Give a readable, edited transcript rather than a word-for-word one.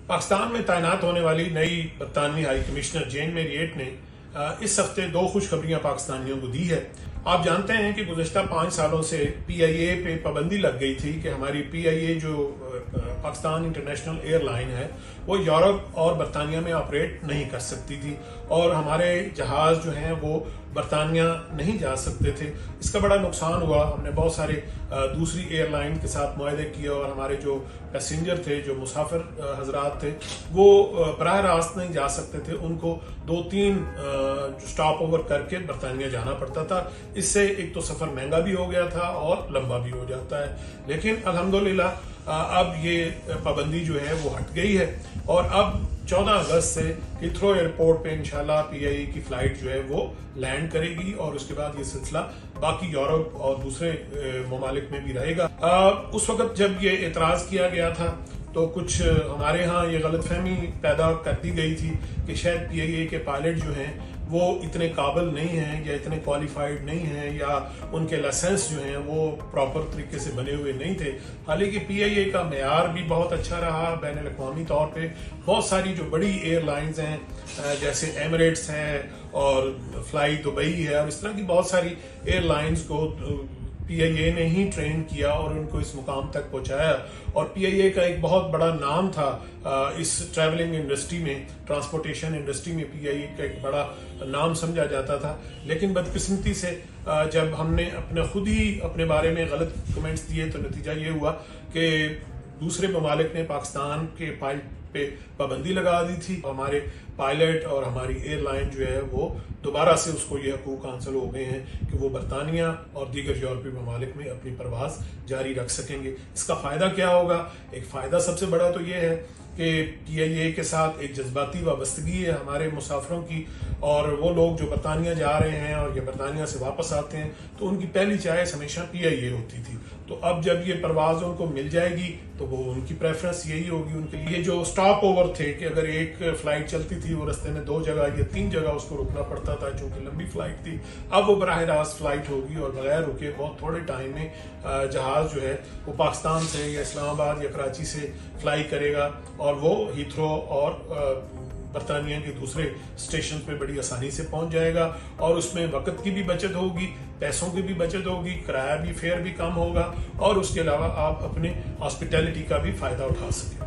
पाकिस्तान में तैनात होने वाली नई बरतानवी हाई कमिश्नर जेन मैरियट ने इस हफ्ते 2 खुशखबरियां पाकिस्तानियों को दी है। आप जानते हैं कि गुज़श्ता 5 सालों से PIA पे पाबंदी लग गई थी कि हमारी PIA जो पाकिस्तान इंटरनेशनल एयरलाइन है वो यूरोप और बरतानिया में ऑपरेट नहीं कर सकती थी और हमारे जहाज जो हैं वो बरतानिया नहीं जा सकते थे। इसका बड़ा नुकसान हुआ। हमने बहुत सारे दूसरी एयरलाइन के साथ मुआहदे किए और हमारे जो पैसेंजर थे, जो मुसाफिर हजरात थे, वो बराह रास्त नहीं जा सकते थे। उनको 2-3 स्टॉप ओवर करके बरतानिया जाना पड़ता था। इससे एक तो सफर महंगा भी हो गया था और लंबा भी हो जाता है। लेकिन अल्हम्दुलिल्लाह अब ये पाबंदी जो है वो हट गई है और अब 14 अगस्त से हीथ्रो एयरपोर्ट पे इंशाल्लाह PIA की फ्लाइट जो है वो लैंड करेगी और उसके बाद ये सिलसिला बाकी यूरोप और दूसरे ममालिक में भी रहेगा। उस वक्त जब ये एतराज किया गया था तो कुछ हमारे यहाँ ये गलतफहमी पैदा कर दी गई थी कि शायद PIA के पायलट जो हैं वो इतने काबिल नहीं हैं या इतने क्वालिफाइड नहीं हैं या उनके लाइसेंस जो हैं वो प्रॉपर तरीके से बने हुए नहीं थे। हालांकि PIA का मेयार भी बहुत अच्छा रहा। बैन अल-अक़वामी तौर पे बहुत सारी जो बड़ी एयरलाइंस हैं जैसे एमिरेट्स हैं और फ्लाई दुबई है और इस तरह की बहुत सारी एयरलाइंस को PIA ने ही ट्रेन किया और उनको इस मुकाम तक पहुंचाया। और PIA का एक बहुत बड़ा नाम था इस ट्रैवलिंग इंडस्ट्री में, ट्रांसपोर्टेशन इंडस्ट्री में PIA का एक बड़ा नाम समझा जाता था। लेकिन बदकिस्मती से जब हमने खुद ही अपने बारे में गलत कमेंट्स दिए तो नतीजा ये हुआ कि दूसरे ममालिक ने पाकिस्तान के पायलट पे पाबंदी लगा दी थी। हमारे पायलट और हमारी एयरलाइन जो है वो दोबारा से उसको ये हकूक हासिल हो गए हैं कि वो बरतानिया और दीगर यूरोपीय ममालिक में अपनी परवाज जारी रख सकेंगे। इसका फायदा क्या होगा? एक फायदा सबसे बड़ा तो ये है कि PIA के साथ एक जज्बाती वाबस्तगी है हमारे मुसाफिरों की और वो लोग जो बरतानिया जा रहे हैं और ये बरतानिया से वापस आते हैं तो उनकी पहली चॉइस हमेशा PIA होती थी। तो अब जब ये परवाज उनको मिल जाएगी तो वो उनकी प्रेफरेंस यही होगी उनके लिए। जो स्टॉप ओवर थे कि अगर एक फ्लाइट चलती थी वो रास्ते में 2 जगह या 3 जगह उसको रुकना पड़ता था चूंकि लंबी फ्लाइट थी, अब वो बराह रास्त फ्लाइट होगी और बगैर रुके बहुत थोड़े टाइम में जहाज जो है वो पाकिस्तान से या इस्लामाबाद या कराची से फ्लाई करेगा और वो हीथ्रो और बरतानिया के दूसरे स्टेशन पे बड़ी आसानी से पहुंच जाएगा और उसमें वक्त की भी बचत होगी, पैसों की भी बचत होगी, किराया भी, फेयर भी कम होगा और उसके अलावा आप अपने हॉस्पिटैलिटी का भी फायदा उठा सकें।